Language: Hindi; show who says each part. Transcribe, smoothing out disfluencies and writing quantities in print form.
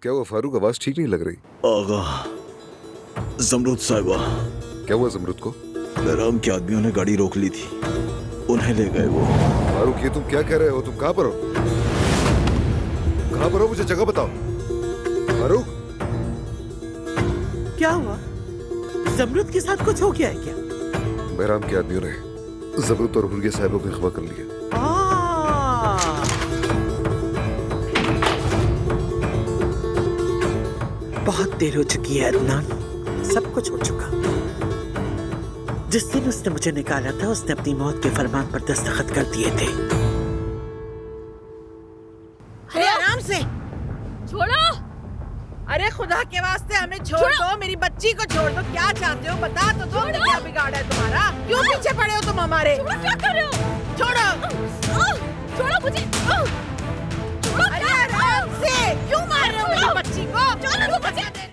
Speaker 1: क्या हुआ फारूक, आवाज ठीक नहीं लग रही।
Speaker 2: आगा, जमरुद साहिबा।
Speaker 1: क्या हुआ जमरुद को?
Speaker 2: बहराम के आदमियों ने गाड़ी रोक ली थी, उन्हें ले गए वो।
Speaker 1: फारूक ये तुम क्या कह रहे हो? तुम कहाँ पर हो? कहाँ पर हो? मुझे जगह बताओ। फारूक
Speaker 3: क्या हुआ? जमरुद के साथ कुछ हो गया है क्या?
Speaker 1: बहराम के आदमियों ने जमरुद और हुर्रिया साहिबा को अगवा कर लिया।
Speaker 3: बहुत देर हो चुकी है अदनान, सब कुछ हो चुका। जिस दिन उसने मुझे निकाला था उसने अपनी मौत के फरमान पर दस्तखत कर दिए थे।
Speaker 4: अरे आराम से
Speaker 5: छोड़ो।
Speaker 4: अरे खुदा के वास्ते हमें छोड़ दो, मेरी बच्ची को छोड़ दो। क्या चाहते हो बता तो दो, क्या बिगाड़ा है तुम्हारा? क्यों पीछे पड़े हो तुम हमारे?
Speaker 5: छोड़ो, क्या कर रहे हो?
Speaker 4: छोड़ो
Speaker 5: छोड़ो मुझे।
Speaker 4: अरे आराम से, क्यों मार रहे हो